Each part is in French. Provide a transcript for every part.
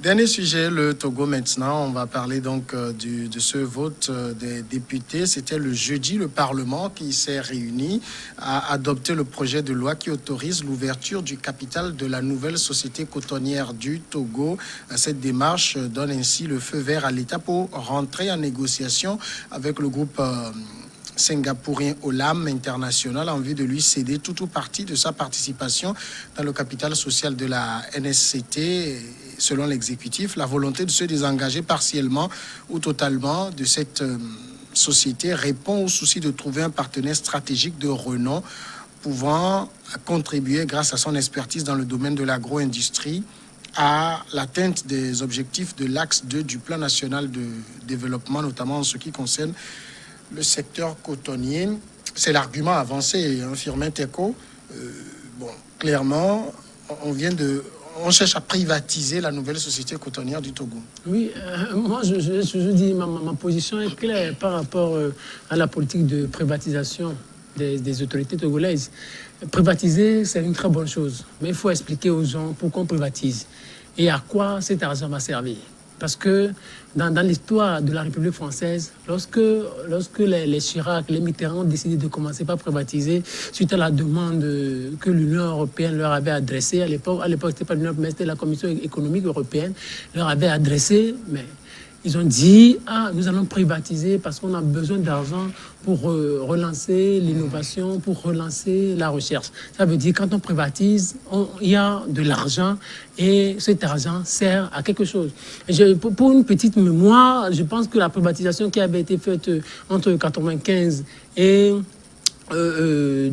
Dernier sujet, le Togo maintenant. On va parler donc de ce vote des députés. C'était le jeudi, le Parlement qui s'est réuni à adopter le projet de loi qui autorise l'ouverture du capital de la nouvelle société cotonnière du Togo. Cette démarche donne ainsi le feu vert à l'État pour rentrer en négociation avec le groupe singapourien Olam International en vue de lui céder tout ou partie de sa participation dans le capital social de la NSCT. Selon l'exécutif, la volonté de se désengager partiellement ou totalement de cette société répond au souci de trouver un partenaire stratégique de renom pouvant contribuer grâce à son expertise dans le domaine de l'agro-industrie à l'atteinte des objectifs de l'axe 2 du plan national de développement, notamment en ce qui concerne le secteur cotonnier. C'est l'argument avancé, hein, Firmin Teko. Clairement, on cherche à privatiser la nouvelle société cotonnière du Togo. Oui, moi je dis, ma position est claire par rapport à la politique de privatisation des autorités togolaises. Privatiser, c'est une très bonne chose, mais il faut expliquer aux gens pourquoi on privatise et à quoi cet argent va servir. Parce que dans l'histoire de la République française, lorsque les Chirac, les Mitterrand ont décidé de commencer par privatiser, suite à la demande que l'Union européenne leur avait adressée, à l'époque c'était pas l'Union européenne, c'était la Commission économique européenne, leur avait adressé, mais ils ont dit, nous allons privatiser parce qu'on a besoin d'argent pour relancer l'innovation, pour relancer la recherche. Ça veut dire quand on privatise, il y a de l'argent et cet argent sert à quelque chose. Pour une petite mémoire, je pense que la privatisation qui avait été faite entre 1995 et... je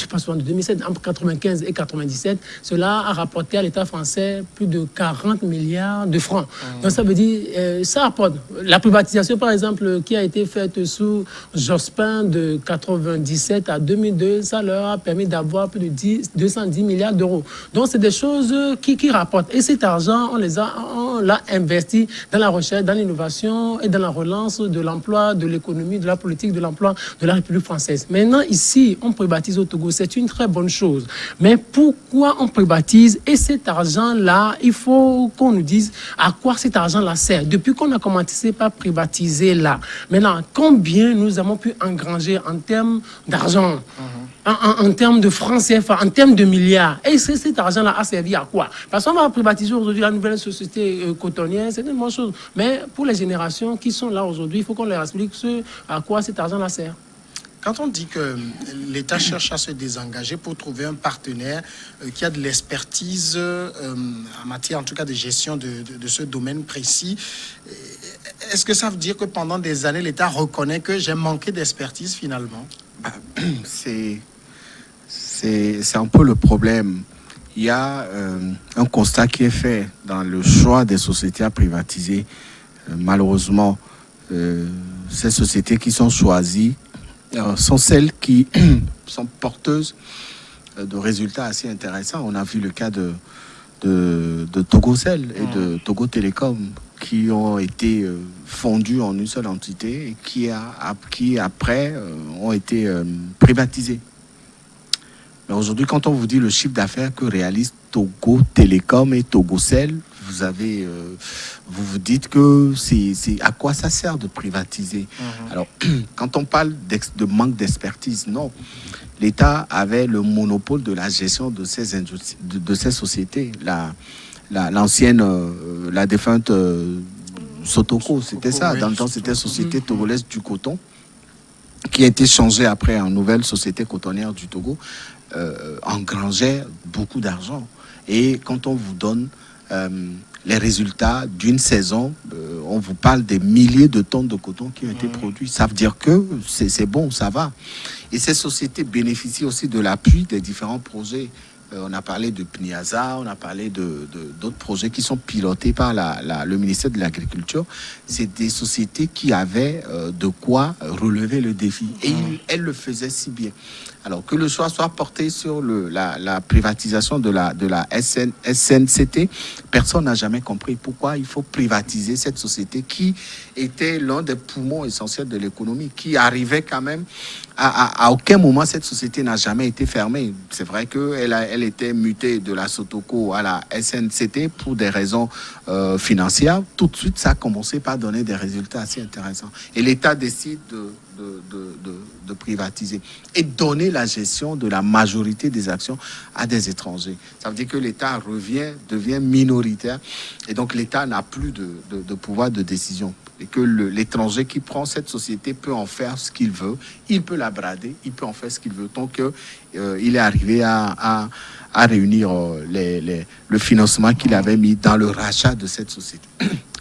pense souvent de 2007, entre 95 et 97, cela a rapporté à l'État français plus de 40 milliards de francs. Donc ça veut dire, ça rapporte. La privatisation, par exemple, qui a été faite sous Jospin de 97 à 2002, ça leur a permis d'avoir plus de 210 milliards d'euros. Donc c'est des choses qui rapportent. Et cet argent, on l'a investi dans la recherche, dans l'innovation et dans la relance de l'emploi, de l'économie, de la politique de l'emploi de la République française. Maintenant, ici, on privatise au Togo, c'est une très bonne chose. Mais pourquoi on privatise? Et cet argent-là, il faut qu'on nous dise à quoi cet argent-là sert. Depuis qu'on a commencé par privatiser là, maintenant, combien nous avons pu engranger en termes d'argent, en termes de francs CFA, en termes de milliards? Et cet argent-là a servi à quoi? Parce qu'on va privatiser aujourd'hui la nouvelle société cotonnière, c'est une bonne chose. Mais pour les générations qui sont là aujourd'hui, il faut qu'on leur explique à quoi cet argent-là sert. Quand on dit que l'État cherche à se désengager pour trouver un partenaire qui a de l'expertise en matière, en tout cas, de gestion de ce domaine précis, est-ce que ça veut dire que pendant des années, l'État reconnaît que j'ai manqué d'expertise finalement? C'est un peu le problème. Il y a un constat qui est fait dans le choix des sociétés à privatiser. Malheureusement, ces sociétés qui sont choisies sont celles qui sont porteuses de résultats assez intéressants. On a vu le cas de Togocel et de Togo Télécom qui ont été fondus en une seule entité et qui après ont été privatisés. Mais aujourd'hui, quand on vous dit le chiffre d'affaires que réalisent Togo Télécom et Togocel, vous vous dites que c'est à quoi ça sert de privatiser. Alors, quand on parle de manque d'expertise, non. L'État avait le monopole de la gestion de ces sociétés. L'ancienne, la défunte Sotoko, c'était ça. Dans le temps, c'était Société Togolaise du Coton, qui a été changée après en nouvelle Société Cotonnière du Togo, engrangeait beaucoup d'argent. Et quand on vous donne les résultats d'une saison, on vous parle des milliers de tonnes de coton qui ont été produits. Ça veut dire que c'est bon, ça va. Et ces sociétés bénéficient aussi de l'appui des différents projets. On a parlé de PNIASA, on a parlé d'autres projets qui sont pilotés par le ministère de l'Agriculture. C'est des sociétés qui avaient de quoi relever le défi. Et elles le faisaient si bien. Alors que le choix soit porté sur la privatisation de la SNCT, personne n'a jamais compris pourquoi il faut privatiser cette société qui était l'un des poumons essentiels de l'économie, qui arrivait quand même à aucun moment cette société n'a jamais été fermée. C'est vrai qu'elle était mutée de la Sotoco à la SNCT pour des raisons financières. Tout de suite, ça a commencé par donner des résultats assez intéressants. Et l'État décide de privatiser et donner la gestion de la majorité des actions à des étrangers. Ça veut dire que l'État devient minoritaire et donc l'État n'a plus de pouvoir de décision. Et que l'étranger qui prend cette société peut en faire ce qu'il veut, il peut la brader, il peut en faire ce qu'il veut, tant qu'il est arrivé à réunir le financement qu'il avait mis dans le rachat de cette société.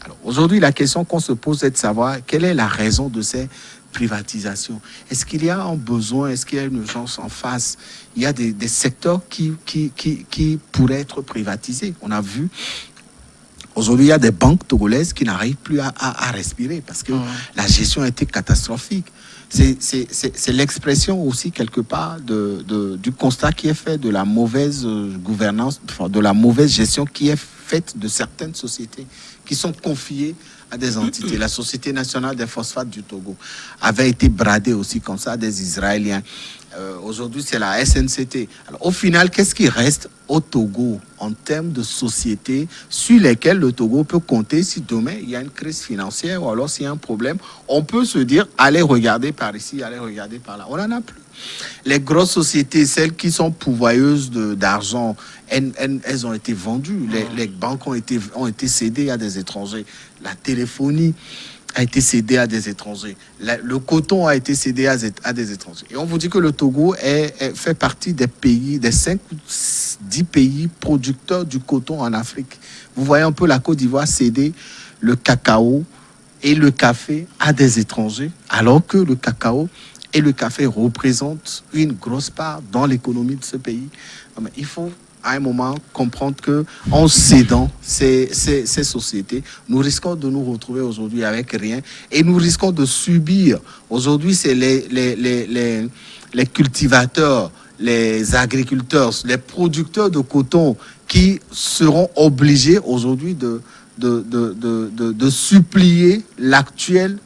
Alors aujourd'hui, la question qu'on se pose est de savoir quelle est la raison de ces privatisations. Est-ce qu'il y a un besoin, est-ce qu'il y a une urgence en face? Il y a des secteurs qui pourraient être privatisés. On a vu. Aujourd'hui, il y a des banques togolaises qui n'arrivent plus à respirer parce que la gestion a été catastrophique. C'est l'expression aussi quelque part du constat qui est fait de la mauvaise gouvernance, de la mauvaise gestion qui est faite de certaines sociétés qui sont confiées à des entités. La Société nationale des phosphates du Togo avait été bradée aussi comme ça à des Israéliens. Aujourd'hui, c'est la SNCT. Alors, au final, qu'est-ce qui reste au Togo en termes de sociétés sur lesquelles le Togo peut compter si demain il y a une crise financière ou alors s'il y a un problème, on peut se dire allez regarder par ici, allez regarder par là. On n'en a plus. Les grosses sociétés, celles qui sont pourvoyeuses d'argent, elles ont été vendues. Les banques ont été cédées à des étrangers. La téléphonie a été cédé à des étrangers. Le coton a été cédé à des étrangers. Et on vous dit que le Togo fait partie des pays, des 5 ou 10 pays producteurs du coton en Afrique. Vous voyez un peu la Côte d'Ivoire céder le cacao et le café à des étrangers, alors que le cacao et le café représentent une grosse part dans l'économie de ce pays. Il faut à un moment comprendre qu'en cédant ces sociétés, nous risquons de nous retrouver aujourd'hui avec rien et nous risquons de subir. Aujourd'hui, c'est les cultivateurs, les agriculteurs, les producteurs de coton qui seront obligés aujourd'hui de supplier l'actuel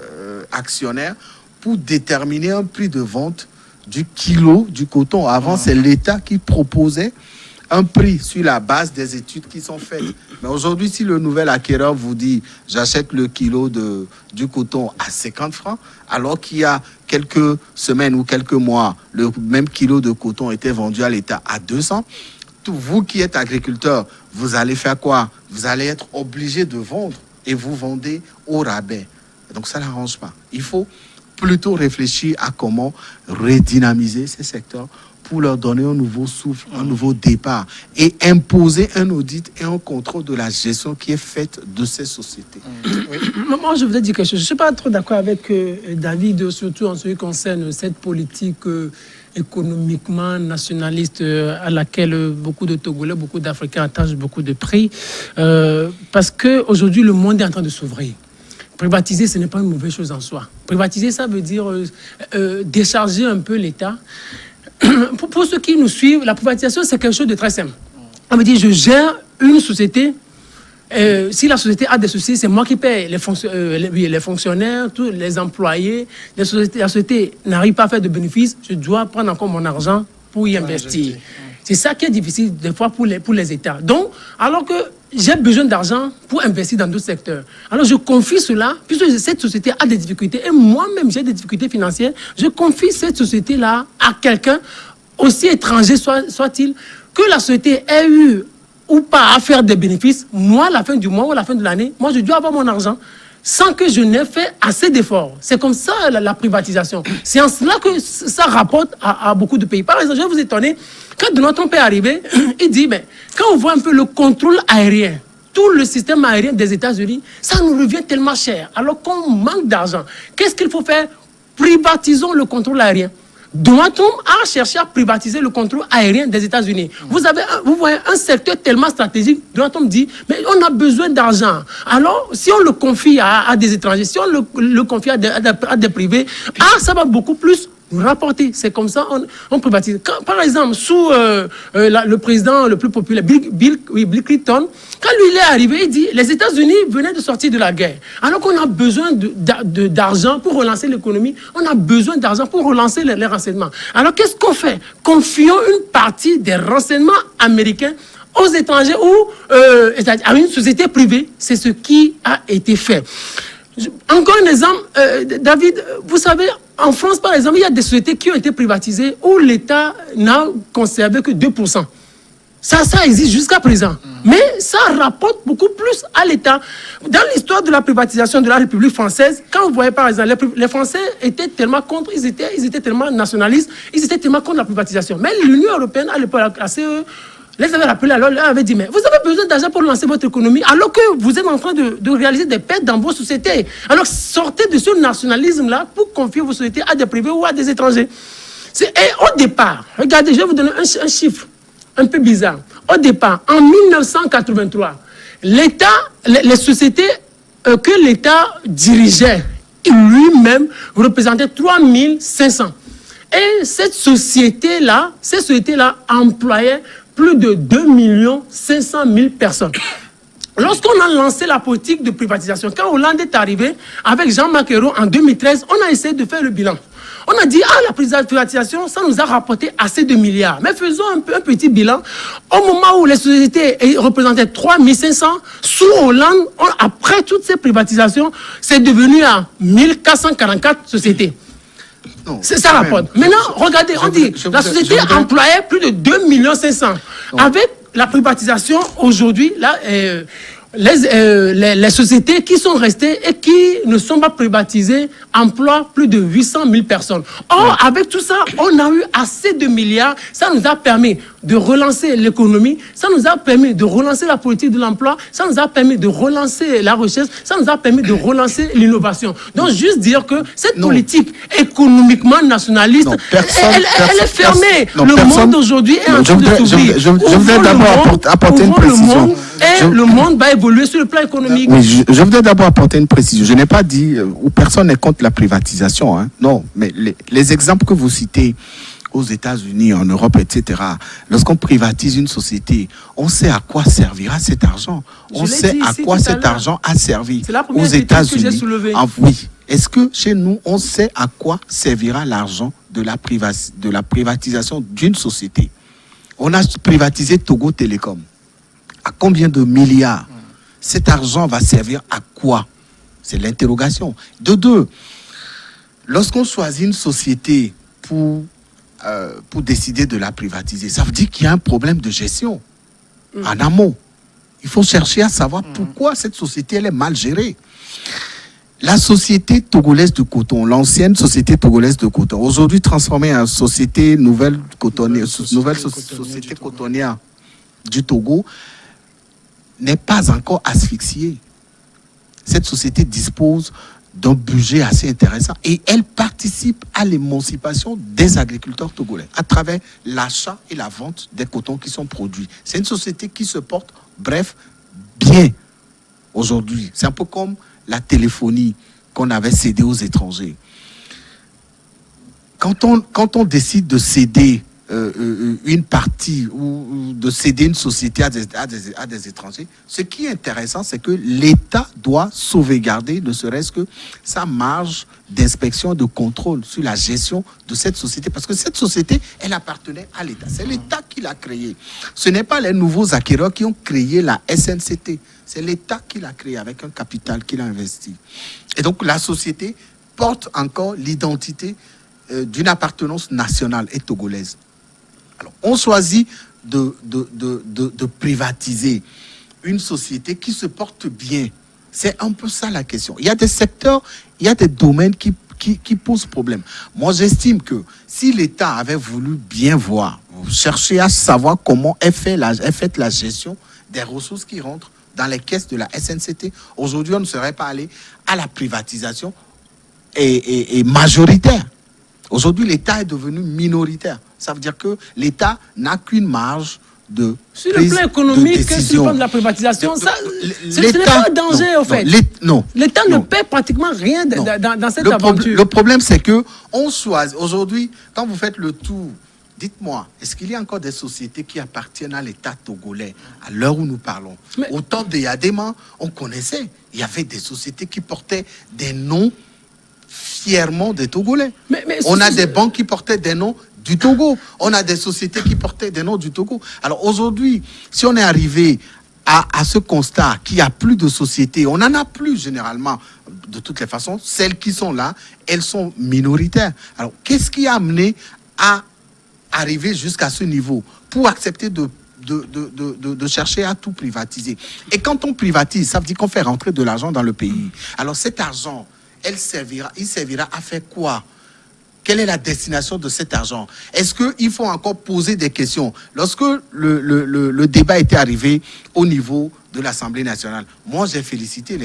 actionnaire pour déterminer un prix de vente du kilo du coton. Avant, c'est l'État qui proposait un prix sur la base des études qui sont faites. Mais aujourd'hui, si le nouvel acquéreur vous dit j'achète le kilo du coton à 50 francs, alors qu'il y a quelques semaines ou quelques mois, le même kilo de coton était vendu à l'État à 200, vous qui êtes agriculteur, vous allez faire quoi? Vous allez être obligé de vendre et vous vendez au rabais. Donc ça n'arrange pas. Il faut plutôt réfléchir à comment redynamiser ces secteurs pour leur donner un nouveau souffle, un nouveau départ et imposer un audit et un contrôle de la gestion qui est faite de ces sociétés. Moi, je voudrais dire quelque chose. Je ne suis pas trop d'accord avec David, surtout en ce qui concerne cette politique économiquement nationaliste à laquelle beaucoup de Togolais, beaucoup d'Africains attachent beaucoup de prix. Parce qu'aujourd'hui, le monde est en train de s'ouvrir. Privatiser, ce n'est pas une mauvaise chose en soi. Privatiser, ça veut dire décharger un peu l'État. Pour ceux qui nous suivent, la privatisation, c'est quelque chose de très simple. On veut dire, je gère une société. Si la société a des soucis, c'est moi qui paye les fonctionnaires, tous les employés. La société n'arrive pas à faire de bénéfices, je dois prendre encore mon argent pour y investir. C'est ça qui est difficile des fois pour les États. Donc, alors que j'ai besoin d'argent pour investir dans d'autres secteurs. Alors, je confie cela, puisque cette société a des difficultés, et moi-même, j'ai des difficultés financières, je confie cette société-là à quelqu'un, aussi étranger soit-il, que la société ait eu ou pas à faire des bénéfices. Moi, à la fin du mois ou à la fin de l'année, moi, je dois avoir mon argent sans que je n'ai fait assez d'efforts. C'est comme ça la privatisation. C'est en cela que ça rapporte à beaucoup de pays. Par exemple, je vais vous étonner, quand Donald Trump est arrivé, il dit, quand on voit un peu le contrôle aérien, tout le système aérien des États-Unis, ça nous revient tellement cher. Alors qu'on manque d'argent. Qu'est-ce qu'il faut faire? Privatisons le contrôle aérien. Donald Trump a cherché à privatiser le contrôle aérien des États-Unis. Vous voyez un secteur tellement stratégique. Donald Trump dit, mais on a besoin d'argent. Alors, si on le confie à des étrangers, si on le confie à des privés, ça va beaucoup plus nous rapporter. C'est comme ça on privatise. Par exemple, sous le président le plus populaire, Bill Clinton, quand lui il est arrivé, il dit les États-Unis venaient de sortir de la guerre. Alors qu'on a besoin d'argent pour relancer l'économie, on a besoin d'argent pour relancer les renseignements. Alors qu'est-ce qu'on fait? Confions une partie des renseignements américains aux étrangers ou à une société privée. C'est ce qui a été fait. Encore un exemple, David, vous savez, en France, par exemple, il y a des sociétés qui ont été privatisées où l'État n'a conservé que 2%. Ça existe jusqu'à présent. Mais ça rapporte beaucoup plus à l'État. Dans l'histoire de la privatisation de la République française, quand vous voyez par exemple, les Français étaient tellement contre, ils étaient tellement nationalistes, ils étaient tellement contre la privatisation. Mais l'Union européenne, à l'époque, la CE, les avait rappelés alors, leur avait dit, mais vous avez besoin d'argent pour lancer votre économie, alors que vous êtes en train de réaliser des pertes dans vos sociétés. Alors sortez de ce nationalisme-là pour confier vos sociétés à des privés ou à des étrangers. Et au départ, regardez, je vais vous donner un chiffre un peu bizarre. Au départ, en 1983, l'État, les sociétés que l'État dirigeait lui-même représentaient 3500. Et cette société-là employait plus de 2 500 000 personnes. Lorsqu'on a lancé la politique de privatisation, quand Hollande est arrivé avec Jean-Marc Ayrault en 2013, on a essayé de faire le bilan. On a dit, la privatisation, ça nous a rapporté assez de milliards. Mais faisons un petit bilan. Au moment où les sociétés représentaient 3 500, sous Hollande, après toutes ces privatisations, c'est devenu à 1444 sociétés. C'est ça rapporte. Maintenant, regardez, on dit, la société employait plus de 2 500 000. Avec la privatisation, aujourd'hui, là, les sociétés qui sont restées et qui ne sont pas privatisées emploient plus de 800 000 personnes. Or, avec tout ça, on a eu assez de milliards. Ça nous a permis de relancer l'économie, ça nous a permis de relancer la politique de l'emploi, ça nous a permis de relancer la recherche, ça nous a permis de relancer l'innovation. Donc, juste dire que cette politique économiquement nationaliste, elle est fermée. Le monde aujourd'hui est en train de s'ouvrir. Je voudrais d'abord apporter une précision. Le monde va évoluer sur le plan économique. Oui, je voudrais d'abord apporter une précision. Je n'ai pas dit, ou personne n'est contre la privatisation. Hein. Non, mais les exemples que vous citez aux États-Unis, en Europe, etc., lorsqu'on privatise une société, on sait à quoi servira cet argent. On sait à quoi cet argent a servi aux États-Unis. Oui. Est-ce que chez nous, on sait à quoi servira l'argent de la privatisation d'une société? On a privatisé Togo Télécom. À combien de milliards? Cet argent va servir à quoi? C'est l'interrogation. De deux, lorsqu'on choisit une société pour décider de la privatiser, ça veut dire qu'il y a un problème de gestion en amont. Il faut chercher à savoir pourquoi cette société elle est mal gérée. La société togolaise de coton, l'ancienne société togolaise de coton, aujourd'hui transformée en société nouvelle société cotonnière du Togo, n'est pas encore asphyxiée. Cette société dispose d'un budget assez intéressant et elle participe à l'émancipation des agriculteurs togolais à travers l'achat et la vente des cotons qui sont produits. C'est une société qui se porte, bref, bien aujourd'hui. C'est un peu comme la téléphonie qu'on avait cédée aux étrangers. Quand on décide de céder une partie ou de céder une société à des étrangers, ce qui est intéressant, c'est que l'État doit sauvegarder ne serait-ce que sa marge d'inspection, de contrôle sur la gestion de cette société. Parce que cette société, elle appartenait à l'État. C'est l'État qui l'a créée. Ce n'est pas les nouveaux acquéreurs qui ont créé la SNCT. C'est l'État qui l'a créée avec un capital qu'il a investi. Et donc, la société porte encore l'identité d'une appartenance nationale et togolaise. Alors, on choisit de privatiser une société qui se porte bien. C'est un peu ça la question. Il y a des secteurs, il y a des domaines qui posent problème. Moi, j'estime que si l'État avait voulu bien voir, chercher à savoir comment est faite la gestion des ressources qui rentrent dans les caisses de la SNCT, aujourd'hui, on ne serait pas allé à la privatisation et majoritaire. Aujourd'hui, l'État est devenu minoritaire. Ça veut dire que l'État n'a qu'une marge sur le plan économique, sur le plan de la privatisation, ce n'est pas un danger, en fait. L'État ne paie pratiquement rien dans cette aventure. Le problème, c'est que on choisit. Aujourd'hui, quand vous faites le tour, dites-moi, est-ce qu'il y a encore des sociétés qui appartiennent à l'État togolais à l'heure où nous parlons? Au temps de Yadema, on connaissait. Il y avait des sociétés qui portaient des noms fièrement des Togolais. On a des banques qui portaient des noms du Togo. On a des sociétés qui portaient des noms du Togo. Alors aujourd'hui, si on est arrivé à ce constat qu'il n'y a plus de sociétés, on n'en a plus généralement. De toutes les façons, celles qui sont là, elles sont minoritaires. Alors qu'est-ce qui a amené à arriver jusqu'à ce niveau pour accepter de chercher à tout privatiser? Et quand on privatise, ça veut dire qu'on fait rentrer de l'argent dans le pays. Alors cet argent, il servira à faire quoi? Quelle est la destination de cet argent? Est-ce qu'il faut encore poser des questions? Lorsque le débat était arrivé au niveau de l'Assemblée nationale, moi j'ai félicité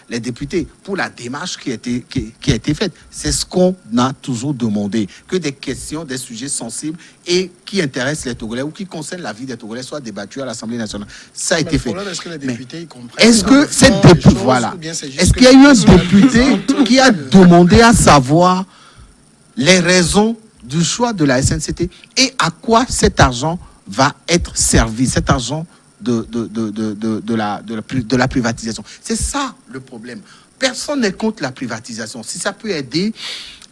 les députés pour la démarche qui a été faite. C'est ce qu'on a toujours demandé, que des questions, des sujets sensibles et qui intéressent les Togolais ou qui concernent la vie des Togolais soient débattus à l'Assemblée nationale. Ça a été fait. Est-ce que les députés comprennent? Est-ce que cette députée, voilà, est-ce qu'il y a eu un député qui a demandé à savoir les raisons du choix de la SNCT et à quoi cet argent va être servi, cet argent de la privatisation? C'est ça le problème. Personne n'est contre la privatisation. Si ça peut aider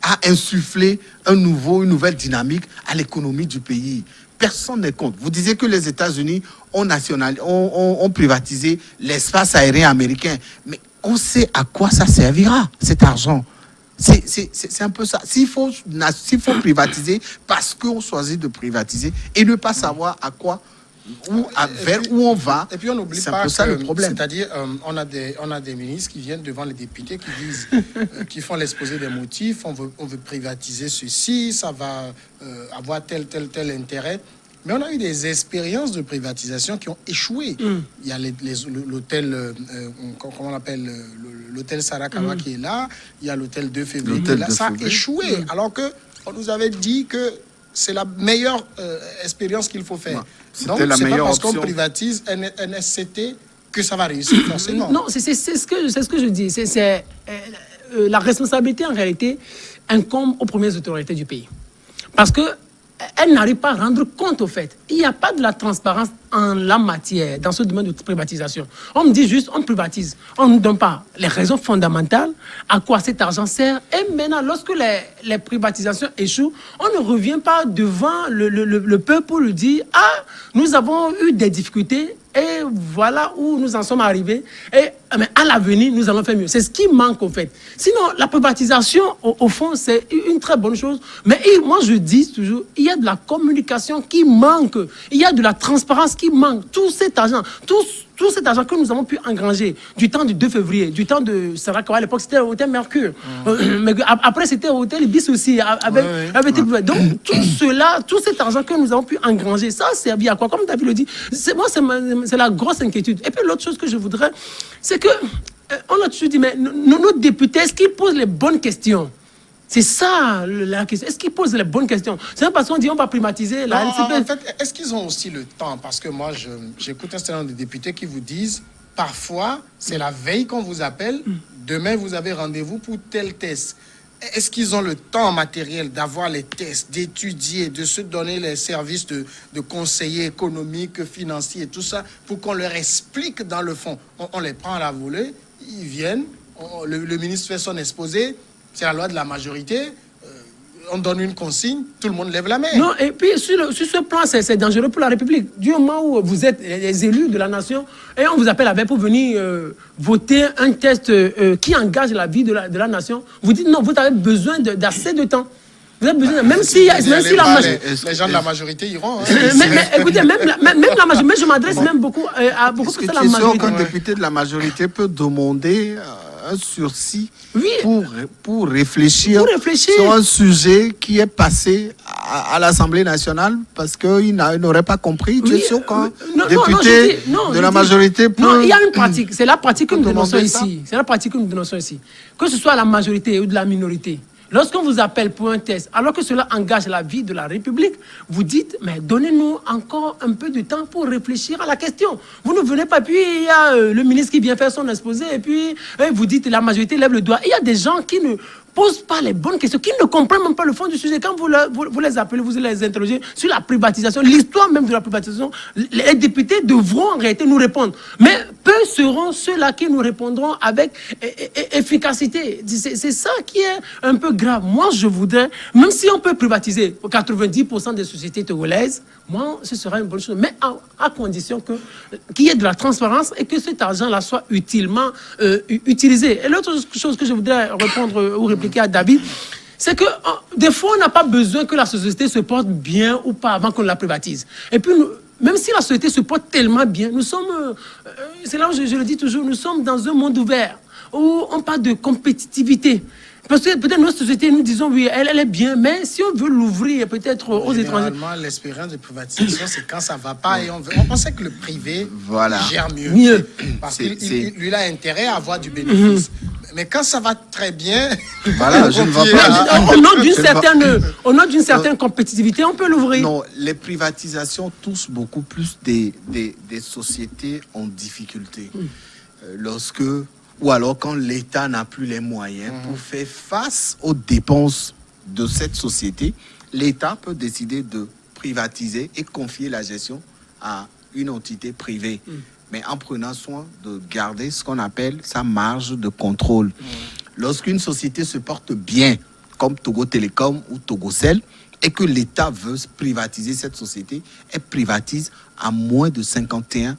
à insuffler une nouvelle dynamique à l'économie du pays, personne n'est contre. Vous disiez que les États-Unis ont privatisé l'espace aérien américain, mais on sait à quoi ça servira, cet argent. C'est un peu ça. S'il faut privatiser parce qu'on choisit de privatiser et ne pas savoir à quoi, vers où on va, et puis on n'oublie pas ça le problème. C'est-à-dire, on a des ministres qui viennent devant les députés qui disent, qui font l'exposé des motifs, on veut privatiser ceci, ça va avoir tel intérêt. Mais on a eu des expériences de privatisation qui ont échoué. Il y a l'hôtel, comment on l'appelle, l'hôtel Sarakawa qui est là. Il y a l'hôtel 2 février qui est là. Ça a échoué. Alors qu'on nous avait dit que c'est la meilleure expérience qu'il faut faire. Donc, c'est pas parce qu'on privatise un SCT que ça va réussir forcément. Non, c'est ce que je dis. La responsabilité, en réalité, incombe aux premières autorités du pays. Parce que elle n'arrive pas à rendre compte au fait. Il n'y a pas de la transparence en la matière, dans ce domaine de privatisation. On me dit juste, on privatise. On ne nous donne pas les raisons fondamentales, à quoi cet argent sert. Et maintenant, lorsque les privatisations échouent, on ne revient pas devant le peuple pour lui dire, ah, nous avons eu des difficultés et voilà où nous en sommes arrivés. Mais à l'avenir, nous allons faire mieux. C'est ce qui manque, au fait. Sinon, la privatisation, au fond, c'est une très bonne chose. Mais moi, je dis toujours, il y a de la communication qui manque. Il y a de la transparence qui manque. Tout cet argent, tout cet argent que nous avons pu engranger du temps du 2 février, du temps de Sarakawa, à l'époque, c'était l'hôtel Mercure. Mais après, c'était l'hôtel Ibis aussi. Donc, tout cela, tout cet argent que nous avons pu engranger, ça a servi à quoi? Comme David le dit, c'est la grosse inquiétude. Et puis, l'autre chose que je voudrais, c'est que on a toujours dit, mais nos députés, est-ce qu'ils posent les bonnes questions? C'est ça la question. Est-ce qu'ils posent les bonnes questions? C'est pas parce qu'on dit on va privatiser la LCP. En fait, est-ce qu'ils ont aussi le temps? Parce que moi, j'écoute un certain nombre de députés qui vous disent, parfois, c'est la veille qu'on vous appelle, demain vous avez rendez-vous pour tel test. Est-ce qu'ils ont le temps matériel d'avoir les tests, d'étudier, de se donner les services de conseillers économiques, financiers et tout ça, pour qu'on leur explique dans le fond? On les prend à la volée, ils viennent, le ministre fait son exposé, c'est la loi de la majorité, on donne une consigne, tout le monde lève la main. Non, et puis sur ce plan, c'est dangereux pour la République. Du moment où vous êtes les élus de la nation et on vous appelle avec pour venir voter un test qui engage la vie de la nation, vous dites non, vous avez besoin d'assez de temps. Vous avez besoin, même si la majorité... Les gens de la majorité iront. Hein. Mais écoutez, même la majorité, mais je m'adresse même beaucoup à beaucoup de la majorité. Est-ce que qu'un député de la majorité peut demander un sursis pour réfléchir sur un sujet qui est passé à l'Assemblée nationale parce qu'il n'aurait pas compris? Tu es sûr qu'un député de la majorité peut... Non, il y a une pratique. C'est la pratique que nous dénonçons ici. C'est la pratique que nous dénonçons ici. Que ce soit la majorité ou de la minorité. Lorsqu'on vous appelle pour un test, alors que cela engage la vie de la République, vous dites, mais donnez-nous encore un peu de temps pour réfléchir à la question. Vous ne venez pas, puis il y a le ministre qui vient faire son exposé, et puis vous dites, la majorité lève le doigt. Il y a des gens qui ne posent pas les bonnes questions, qui ne comprennent même pas le fond du sujet. Quand vous les appelez, vous les interrogez sur la privatisation, l'histoire même de la privatisation, les députés devront en réalité nous répondre. Mais peu seront ceux-là qui nous répondront avec efficacité. C'est ça qui est un peu grave. Moi, je voudrais, même si on peut privatiser 90% des sociétés togolaises, moi, ce sera une bonne chose. Mais à condition qu'il y ait de la transparence et que cet argent-là soit utilement utilisé. Et l'autre chose que je voudrais répondre ou répliquer à David, c'est que des fois, on n'a pas besoin que la société se porte bien ou pas avant qu'on la privatise. Et puis, même si la société se porte tellement bien, nous sommes, c'est là où je le dis toujours, nous sommes dans un monde ouvert où on parle de compétitivité. Parce que peut-être notre société, nous disons, oui, elle est bien, mais si on veut l'ouvrir peut-être aux étrangers... Généralement, l'espérance de privatisation, c'est quand ça ne va pas et on pensait que le privé gère mieux. Parce qu'il lui a intérêt à avoir du bénéfice. Mais quand ça va très bien... Voilà, je ne vois pas... Au nom d'une certaine compétitivité, on peut l'ouvrir. Non, les privatisations touchent beaucoup plus des sociétés en difficulté. Ou alors quand l'État n'a plus les moyens pour faire face aux dépenses de cette société, l'État peut décider de privatiser et confier la gestion à une entité privée. Mais en prenant soin de garder ce qu'on appelle sa marge de contrôle. Lorsqu'une société se porte bien, comme Togo Télécom ou Togocel, et que l'État veut privatiser cette société, elle privatise à moins de 51%.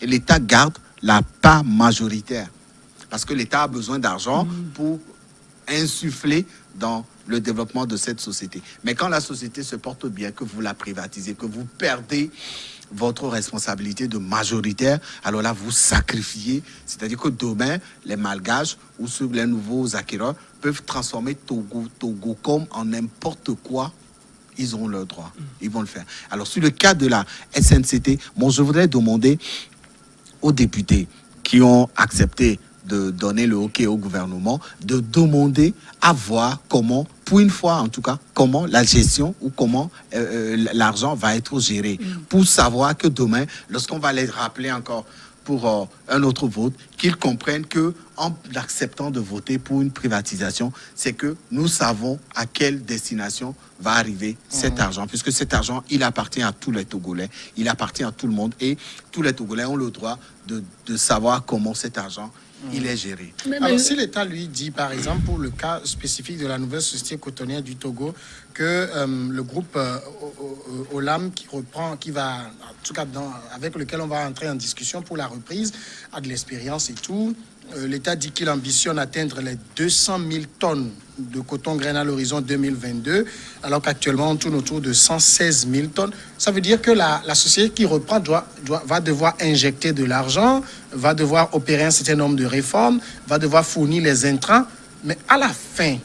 Et l'État garde la part majoritaire. Parce que l'État a besoin d'argent pour insuffler dans le développement de cette société. Mais quand la société se porte bien, que vous la privatisez, que vous perdez votre responsabilité de majoritaire, alors là, vous sacrifiez. C'est-à-dire que demain, les malgaches ou les nouveaux acquéreurs peuvent transformer Togocom en n'importe quoi. Ils ont leur droit. Ils vont le faire. Alors, sur le cas de la SNCT, je voudrais demander aux députés qui ont accepté de donner le OK au gouvernement, de demander à voir comment, pour une fois en tout cas, comment la gestion ou comment l'argent va être géré. Pour savoir que demain, lorsqu'on va les rappeler encore pour un autre vote, qu'ils comprennent que en acceptant de voter pour une privatisation, c'est que nous savons à quelle destination va arriver cet argent, puisque cet argent, il appartient à tous les Togolais, il appartient à tout le monde, et tous les Togolais ont le droit de savoir comment cet argent il est géré. Alors, si l'État lui dit, par exemple, pour le cas spécifique de la nouvelle société cotonnière du Togo, que le groupe Olam qui va, en tout cas avec lequel on va entrer en discussion pour la reprise, a de l'expérience et tout, l'État dit qu'il ambitionne atteindre les 200 000 tonnes de coton grain à l'horizon 2022, alors qu'actuellement on tourne autour de 116 000 tonnes. Ça veut dire que la société qui reprend va devoir injecter de l'argent, va devoir opérer un certain nombre de réformes, va devoir fournir les intrants. Mais à la fin,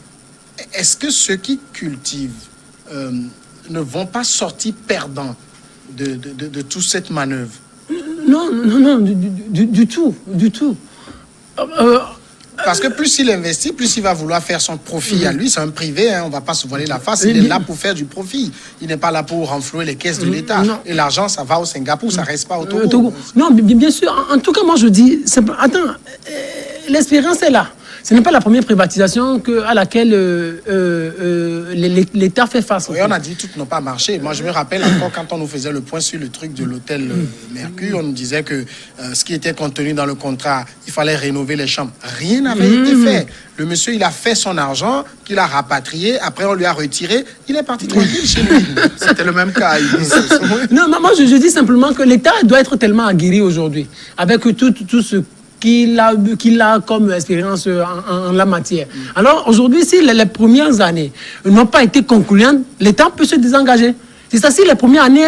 est-ce que ceux qui cultivent ne vont pas sortir perdants de toute cette manœuvre? Non, du tout. Parce que plus il investit, plus il va vouloir faire son profit à lui. C'est un privé, on ne va pas se voiler la face. Il est là pour faire du profit. Il n'est pas là pour renflouer les caisses de l'État. Et l'argent, ça va au Singapour, ça ne reste pas au Togo. Non, bien sûr. En tout cas, moi, je dis... Attends, l'expérience est là. Ce n'est pas la première privatisation à laquelle l'État fait face. Oui, on a dit que toutes n'ont pas marché. Moi, je me rappelle encore quand on nous faisait le point sur le truc de l'hôtel Mercure, on nous disait que ce qui était contenu dans le contrat, il fallait rénover les chambres. Rien n'avait été fait. Le monsieur, il a fait son argent, qu'il a rapatrié. Après, on lui a retiré. Il est parti tranquille chez lui. C'était le même cas. Non, moi, je dis simplement que l'État doit être tellement aguerri aujourd'hui avec tout ce qu'il a comme expérience en la matière. Alors aujourd'hui, si les premières années n'ont pas été concluantes, l'État peut se désengager. C'est ça, si les premières années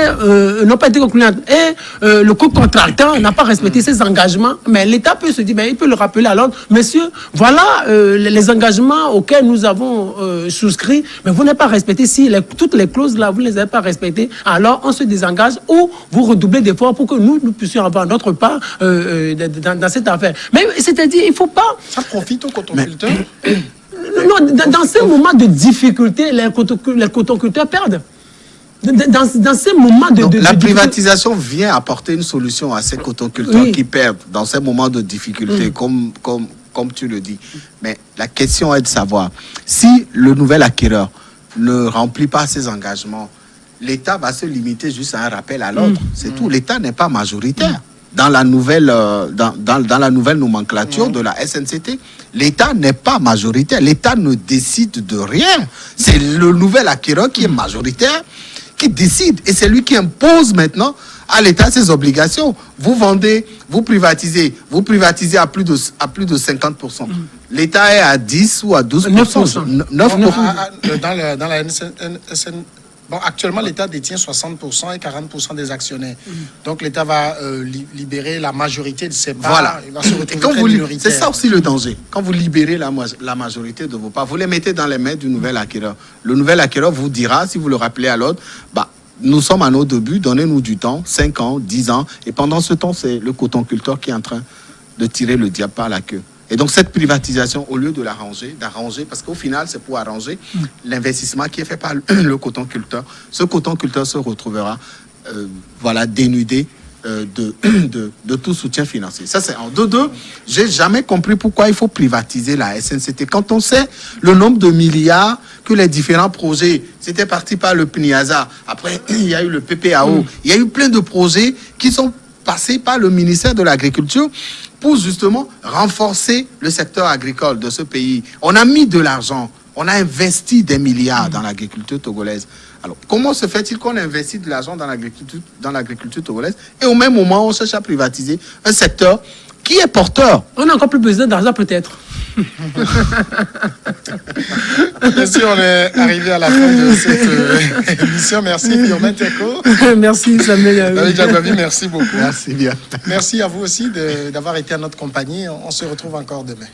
n'ont pas été concluantes et le co-contractant n'a pas respecté ses engagements, mais l'État peut se dire, il peut le rappeler à l'ordre, messieurs, voilà les engagements auxquels nous avons souscrit, mais vous n'avez pas respecté, si toutes les clauses là, vous ne les avez pas respectées, alors on se désengage ou vous redoublez d'efforts pour que nous puissions avoir notre part dans cette affaire. Mais c'est-à-dire, il ne faut pas... Ça profite aux cotonculteurs. dans ces moments de difficulté, les cotonculteurs perdent. Dans ces moments de la privatisation vient apporter une solution à ces cotonculteurs qui perdent dans ces moments de difficulté, comme tu le dis. Mais la question est de savoir, si le nouvel acquéreur ne remplit pas ses engagements, l'État va se limiter juste à un rappel à l'ordre. C'est tout. L'État n'est pas majoritaire. Dans la nouvelle, dans la nouvelle nomenclature de la SNCT, l'État n'est pas majoritaire. L'État ne décide de rien. C'est le nouvel acquéreur qui est majoritaire, qui décide. Et c'est lui qui impose maintenant à l'État ses obligations. Vous vendez, vous privatisez à plus de 50%. L'État est à 10 ou à 12%. 9%. Dans la SN. Bon, actuellement, l'État détient 60% et 40% des actionnaires. Donc, l'État va libérer la majorité de ses parts. Voilà. Il va se retrouver c'est ça aussi le danger. Quand vous libérez la majorité de vos parts, vous les mettez dans les mains du nouvel acquéreur. Le nouvel acquéreur vous dira, si vous le rappelez à l'ordre, nous sommes à nos débuts, donnez-nous du temps, 5 ans, 10 ans. Et pendant ce temps, c'est le cotonculteur qui est en train de tirer le diable par la queue. Et donc, cette privatisation, au lieu de d'arranger, parce qu'au final, c'est pour arranger l'investissement qui est fait par le cotonculteur. Ce cotonculteur se retrouvera dénudé de tout soutien financier. Ça, c'est en deux. J'ai jamais compris pourquoi il faut privatiser la SNCT. Quand on sait le nombre de milliards que les différents projets, c'était parti par le PNIASA, après, il y a eu le PPAO, il y a eu plein de projets qui sont passés par le ministère de l'Agriculture pour justement renforcer le secteur agricole de ce pays. On a mis de l'argent, on a investi des milliards dans l'agriculture togolaise. Alors, comment se fait-il qu'on investit de l'argent dans l'agriculture togolaise et au même moment, on cherche à privatiser un secteur qui est porteur? On a encore plus besoin d'argent peut-être. Merci, on est arrivé à la fin de cette émission. Merci, Firmin Teko. Merci, Samuel. David Jagbavi, merci beaucoup. Merci bien. Merci à vous aussi d'avoir été à notre compagnie. On se retrouve encore demain.